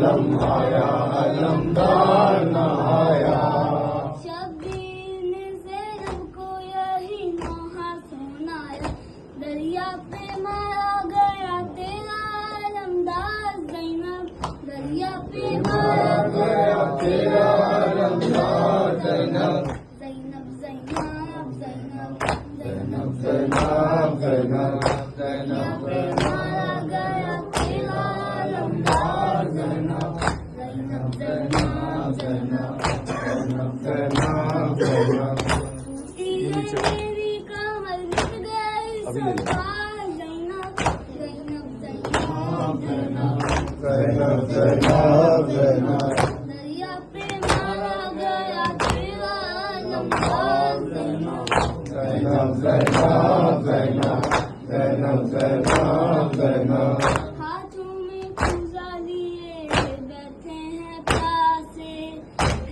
आलम आया अलमदार नहाया। शब्बीर ने ज़ैनब को यही नौहा सुनाया, दरिया पे मारा गया तेरा अलमदार ज़ैनब, दरिया पे मारा गया तेरा अलमदार ज़ैनब। ज़ैनब ज़ैनब ज़ैनब ज़ैनब ज़ैनब ज़ैनब ज़ैनब पे मारा गया तेरा अलमदार ज़ैनब। ज़ैनब ज़ैनब ज़ैनब ज़ैनब ज़ैनब टूटी है मेरी कमर मिट गई सरकार ज़ैनब ज़ैनब ज़ैनब ज़ैनब ज़ैनब ज़ैनब दरिया पे मारा गया तेरा अलमदार ज़ैनब ज़ैनब ज़ैनब ज़ैनब ज़ैनब ज़ैनब ज़ैनब हाथों में पूजा लिए बैठे हैं प्यासे,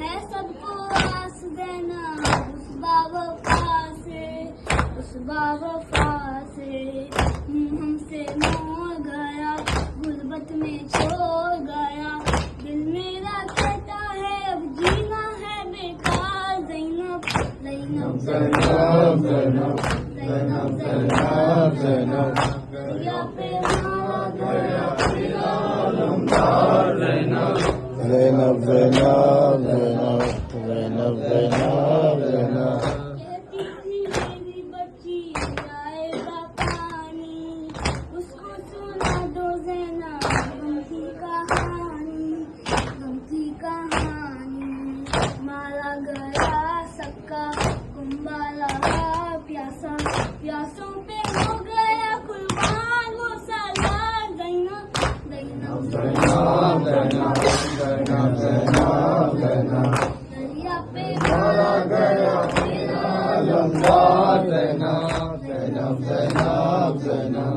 है सबको आस देना उस बावफा से, उस बावफा से हमसे मोड़ गया, गुर्बत में छोड़ गया, दिल मेरा कहता है अब जीना है बेकार ज़ैनब ज़ैनब ज़ैनब ज़ैनब ज़ैनब ज़ैनब ज़ैनब दरिया पे मारा गया तेरा अलमदार ज़ैनब। ज़ैनब ज़ैनब ज़ैनब ज़ैनब ज़ैनब ज़ैनब कहती थी मेरी बच्ची आएगा पानी, उसको सुना दो ज़ैनब गमती कहानी, गमती कहानी। मारा गया सक्का कुंबाला प्यासा, प्यासों पे हो गया कुर्बान वो सालार ज़ैनब ज़ैनब ज़ैनब ज़ैनब ज़ैनब ज़ैनब ज़ैनब दरिया पे मारा गया तेरा अलमदार ज़ैनब। ज़ैनब ज़ैनब ज़ैनब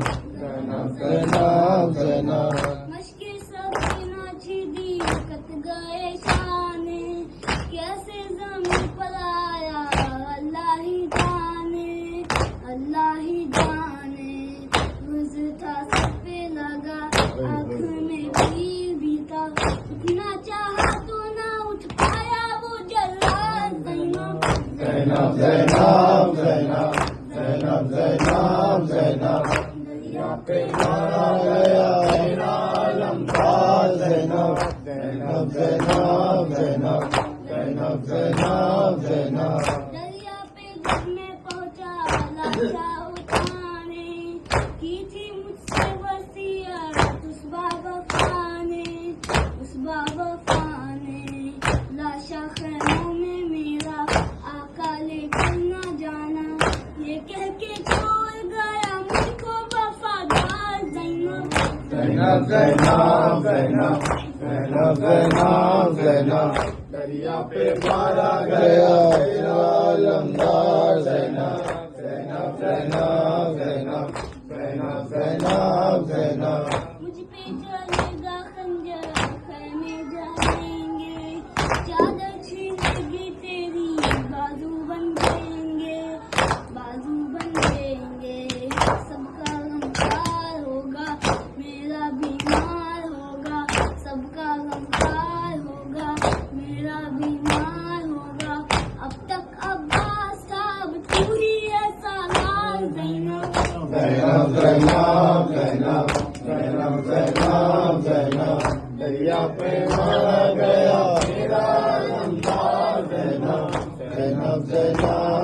ज़ैनब ज़ैनब ज़ैनब मश्के सफीना छिदी कत गए शाने, कैसे ज़मीन पर आया अल्लाह ही जाने, अल्लाह ही जाने। गुज़रता सब पे लगा आँख में भी था, उठना चाहा तो ना उठ पाया वो जल्लाद ज़ैनब ज़ैनब ज़ैनब ज़ैनब ज़ैनब ज़ैनब ज़ैनब दरिया पे मारा गया तेरा अलमदार ज़ैनब। ज़ैनब ज़ैनब ज़ैनब ज़ैनब ज़ैनब ज़ैनब दरिया पे जब मैं पहुंचा लाशा उठाने, की थी मुझसे वसीयत उस बावफा ने, उस बावफा ने। लाशा खैमों में मेरा आका लेकर न जाना, ये कह के छोड़ गया मुझको वफादार ज़ैनब ज़ैनब ज़ैनब ज़ैनब ज़ैनब ज़ैनब ज़ैनब दरिया पे मारा गया तेरा अलमदार ज़ैनब। ज़ैनब ज़ैनब ज़ैनब ज़ैनब ज़ैनब ज़ैनब मुझ पे चलेगा खंजर खैमे जलेंगे, चादर छीनेगी तेरी बाजू बन देंगे, बाजू बन देंगे। सबका गमखार होगा मेरा बीमार होगा, सबका गमखार होगा मेरा बीमार होगा। अब तक अब्बास था अब तू ही है सालार ज़ैनब ज़ैनब ज़ैनब ज़ैनब ज़ैनब ज़ैनब ज़ैनब दरिया पे मारा गया तेरा अलमदार ज़ैनब। ज़ैनब ज़ैनब